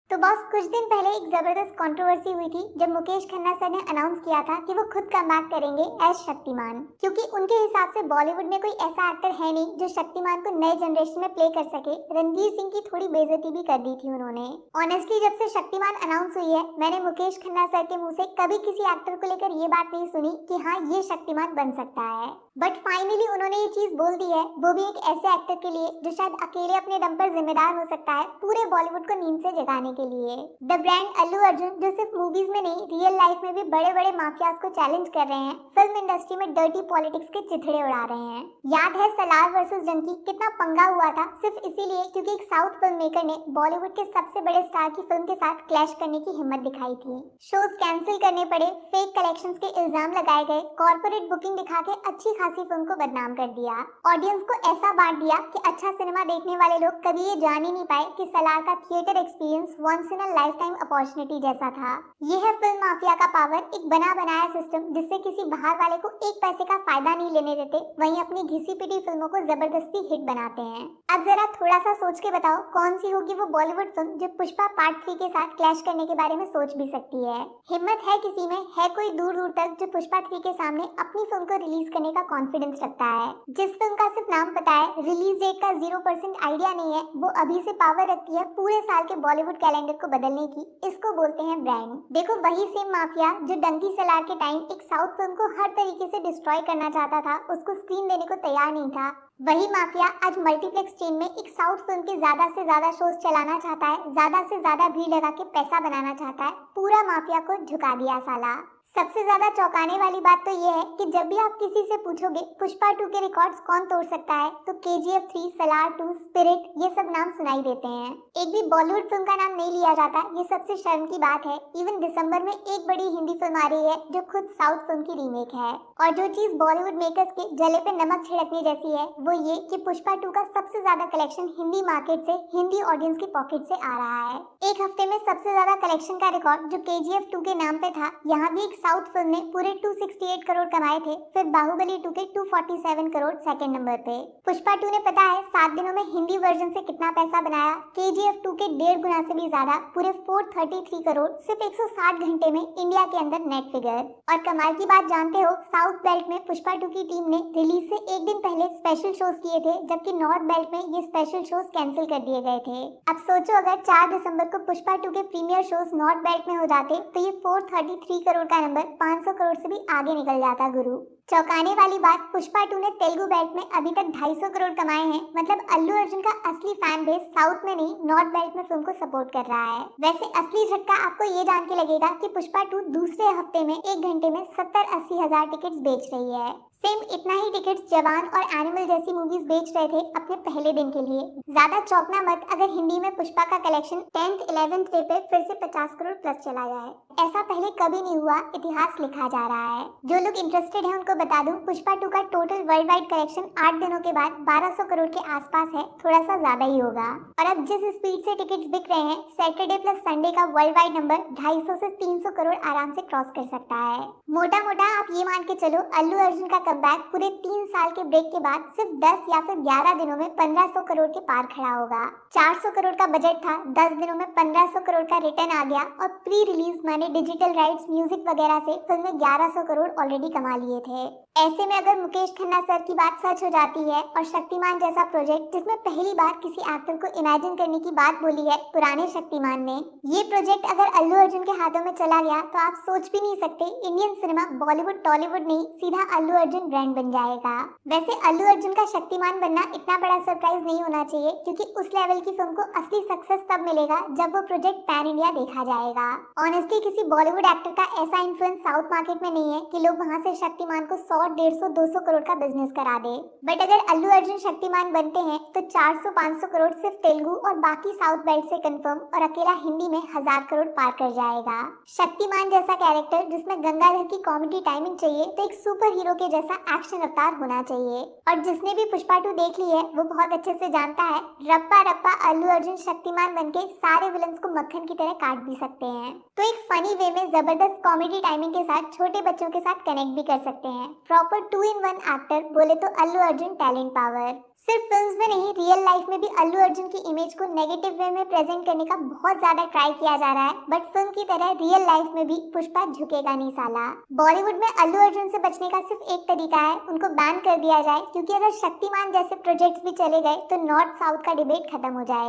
तो बॉस, कुछ दिन पहले एक जबरदस्त कंट्रोवर्सी हुई थी जब मुकेश खन्ना सर ने अनाउंस किया था कि वो खुद कमबैक करेंगे एज शक्तिमान, क्योंकि उनके हिसाब से बॉलीवुड में कोई ऐसा एक्टर है नहीं जो शक्तिमान को नए जनरेशन में प्ले कर सके। रणवीर सिंह की थोड़ी बेइज्जती भी कर दी थी उन्होंने। ऑनेस्टली, जब से शक्तिमान अनाउंस हुई है, मैंने मुकेश खन्ना सर के मुंह से कभी किसी एक्टर को लेकर ये बात नहीं सुनी कि हाँ, ये शक्तिमान बन सकता है। बट फाइनली उन्होंने ये चीज बोल दी है, वो भी एक ऐसे एक्टर के लिए जो शायद अकेले अपने दम पर जिम्मेदार हो सकता है पूरे बॉलीवुड को नींद से जगाने के लिए। द ब्रांड अल्लू अर्जुन, जो सिर्फ मूवीज में नहीं रियल लाइफ में भी बड़े बड़े माफियाज को चैलेंज कर रहे हैं, फिल्म इंडस्ट्री में डर्टी पॉलिटिक्स के चिथड़े उड़ा रहे हैं। याद है सलार वर्सेस डंकी कितना पंगा हुआ था, सिर्फ इसीलिए क्योंकि एक साउथ फिल्म मेकर ने बॉलीवुड के सबसे बड़े स्टार की फिल्म के साथ क्लैश करने की हिम्मत दिखाई थी। शोज कैंसिल करने पड़े, फेक कलेक्शंस के इल्जाम लगाए गए, कॉर्पोरेट बुकिंग दिखा के अच्छी खासी फिल्म को बदनाम कर दिया, ऑडियंस को ऐसा बांट दिया कि अच्छा सिनेमा देखने वाले लोग कभी ये जान ही नहीं पाए कि सलार का theatre experience once in a lifetime opportunity जैसा था। ये है फिल्म माफिया का पावर, एक बना बनाया सिस्टम जिससे किसी बाहर वाले को एक पैसे का फायदा नहीं लेने देते, वहीं अपनी घिसी पिटी फिल्मों को जबरदस्ती हिट बनाते हैं। अब जरा थोड़ा सा सोच के बताओ, कौन सी होगी वो बॉलीवुड फिल्म जो पुष्पा पार्ट 3 के साथ क्लैश करने के बारे में सोच भी सकती है। हिम्मत है किसी में, है कोई दूर दूर तक जो पुष्पा 3 के सामने अपनी फिल्म को रिलीज करने का कॉन्फिडेंस रखता है। जिस फिल्म का सिर्फ नाम पता है, रिलीज डेट का 0% आइडिया नहीं है, वो अभी से पावर रखती है पूरे साल के बॉलीवुड कैलेंडर को बदलने की। इसको बोलते हैं ब्रांड। देखो, वही सेम माफिया जो डंकी सलार के टाइम एक साउथ फिल्म को हर तरीके से डिस्ट्रॉय करना चाहता था, उसको स्क्रीन देने को तैयार नहीं था, वही माफिया आज मल्टीप्लेक्स चेन में एक साउथ फिल्म के ज्यादा से ज्यादा शोज चलाना चाहता है, ज्यादा से ज्यादा भीड़ लगा के पैसा बनाना चाहता है। पूरा माफिया को झुका दिया साला। सबसे ज्यादा चौंकाने वाली बात तो ये है कि जब भी आप किसी से पूछोगे पुष्पा 2 के रिकॉर्ड्स कौन तोड़ सकता है, तो KGF 3, सलार 2, स्पिरिट, ये सब नाम सुनाई देते हैं। एक भी बॉलीवुड फिल्म का नाम नहीं लिया जाता, ये सबसे शर्म की बात है। इवन दिसंबर में एक बड़ी हिंदी फिल्म आ रही है जो खुद साउथ फिल्म की रीमेक है, और जो चीज बॉलीवुड मेकर्स के जले पे नमक छिड़कने जैसी है, वो ये कि पुष्पा 2 का सबसे ज्यादा कलेक्शन हिंदी मार्केट से, हिंदी ऑडियंस की पॉकेट से आ रहा है। एक हफ्ते में सबसे ज्यादा कलेक्शन का रिकॉर्ड जो KGF 2 के नाम पे था, यहाँ भी साउथ फिल्म ने पूरे 268 करोड़ कमाए थे। फिर बाहुबली 2 के 247 करोड़ सेकंड नंबर पे। पुष्पा 2 ने पता है 7 दिनों में हिंदी वर्जन से कितना पैसा बनाया? KGF 2 के 1.5 गुना से भी ज्यादा, पूरे 433 करोड़ सिर्फ 160 घंटे में इंडिया के अंदर नेट फिगर। और कमाल की बात जानते हो, साउथ बेल्ट में पुष्पा 2 की टीम ने रिलीज से एक दिन पहले स्पेशल शोज किए थे, जबकि नॉर्थ बेल्ट में ये स्पेशल शोज कैंसिल कर दिए गए थे। अब सोचो, अगर 4 दिसंबर को पुष्पा 2 के प्रीमियर शोज नॉर्थ बेल्ट में हो जाते तो ये 433 करोड़ का नंबर 500 करोड़ से भी आगे निकल जाता गुरु। चौंकाने वाली बात, पुष्पा 2 ने तेलुगु बेल्ट में अभी तक 250 करोड़ कमाए हैं। मतलब अल्लू अर्जुन का असली फैन बेस साउथ में नहीं, नॉर्थ बेल्ट में फिल्म को सपोर्ट कर रहा है। वैसे असली झटका आपको ये जान के लगेगा कि पुष्पा 2 दूसरे हफ्ते में एक घंटे में 70-80 हजार टिकट्स बेच रही है। सेम इतना ही टिकट्स जवान और एनिमल जैसी मूवीज बेच रहे थे अपने पहले दिन के लिए। ज्यादा चौंकना मत अगर हिंदी में पुष्पा का कलेक्शन 10th 11th डे पे फिर से 50 करोड़ प्लस चला जाए। ऐसा पहले कभी नहीं हुआ, इतिहास लिखा जा रहा है। जो लोग इंटरेस्टेड हैं उनको बता दूं, पुष्पा 2 का टोटल वर्ल्ड वाइड कलेक्शन 8 दिनों के बाद 1200 करोड़ के आसपास है, थोड़ा सा ज्यादा ही होगा। और अब जिस स्पीड से टिकट्स बिक रहे हैं, सैटरडे प्लस संडे का वर्ल्ड वाइड नंबर 250 से 300 करोड़ आराम से क्रॉस कर सकता है। मोटा मोटा आप ये मान के चलो, अल्लू अर्जुन का कमबैक पूरे 3 साल के ब्रेक के बाद सिर्फ 10 या फिर 11 दिनों में 1500 करोड़ के पार खड़ा होगा। 400 करोड़ का बजट था, 10 दिनों में 1500 करोड़ का रिटर्न आ गया, और प्री रिलीज माने डिजिटल राइट्स, म्यूजिक वगैरह से फिल्म में 1100 करोड़ ऑलरेडी कमा लिए थे। ऐसे में अगर मुकेश खन्ना सर की बात सच हो जाती है और शक्तिमान जैसा प्रोजेक्ट, जिसमें पहली बार किसी एक्टर को इमेजिन करने की बात बोली है पुराने शक्तिमान ने, ये प्रोजेक्ट अगर अल्लू अर्जुन के हाथों में चला गया तो आप सोच भी नहीं सकते, इंडियन सिनेमा बॉलीवुड टॉलीवुड नहीं, सीधा अल्लू अर्जुन ब्रांड बन जाएगा। वैसे अल्लू अर्जुन का शक्तिमान बनना इतना बड़ा सरप्राइज नहीं होना चाहिए, क्योंकि उस लेवल की फिल्म को असली सक्सेस तब मिलेगा जब वो प्रोजेक्ट पैन इंडिया देखा जाएगा। ऑनेस्टली किसी बॉलीवुड एक्टर का ऐसा इन्फ्लुएंस साउथ मार्केट में नहीं है कि लोग वहां से शक्तिमान को 100, 150, 200 करोड़ का बिजनेस करा दे। बट अगर अल्लू अर्जुन शक्तिमान बनते हैं तो 400, 500 करोड़ सिर्फ तेलुगु और बाकी साउथ बेल्ट से कंफर्म, और अकेला हिंदी में 1000 करोड़ पार कर जाएगा। शक्तिमान जैसा कैरेक्टर जिसमें गंगाधर की कॉमेडी टाइमिंग चाहिए, तो एक सुपर हीरो के जैसा एक्शन अवतार होना चाहिए। और जिसने भी पुष्पा 2 देख ली है वो बहुत अच्छे से जानता है, रप्पा रप्पा अल्लू अर्जुन शक्तिमान बनके सारे विलन्स को मक्खन की तरह काट भी सकते हैं। तो एक फनी वे में जबरदस्त कॉमेडी टाइमिंग के साथ छोटे बच्चों के साथ कनेक्ट भी कर सकते हैं। प्रॉपर 2 in 1 एक्टर बोले तो अल्लू अर्जुन टैलेंट पावर। सिर्फ फिल्म्स में नहीं, रियल लाइफ में भी अल्लू अर्जुन की इमेज को नेगेटिव वे में प्रेजेंट करने का बहुत ज्यादा ट्राई किया जा रहा है, बट फिल्म की तरह रियल लाइफ में भी पुष्पा झुकेगा नहीं साला। बॉलीवुड में अल्लू अर्जुन से बचने का सिर्फ एक तरीका है, उनको बैन कर दिया जाए, क्योंकि अगर शक्तिमान जैसे प्रोजेक्ट्स भी चले गए तो नॉर्थ साउथ का डिबेट खत्म हो जाएगा।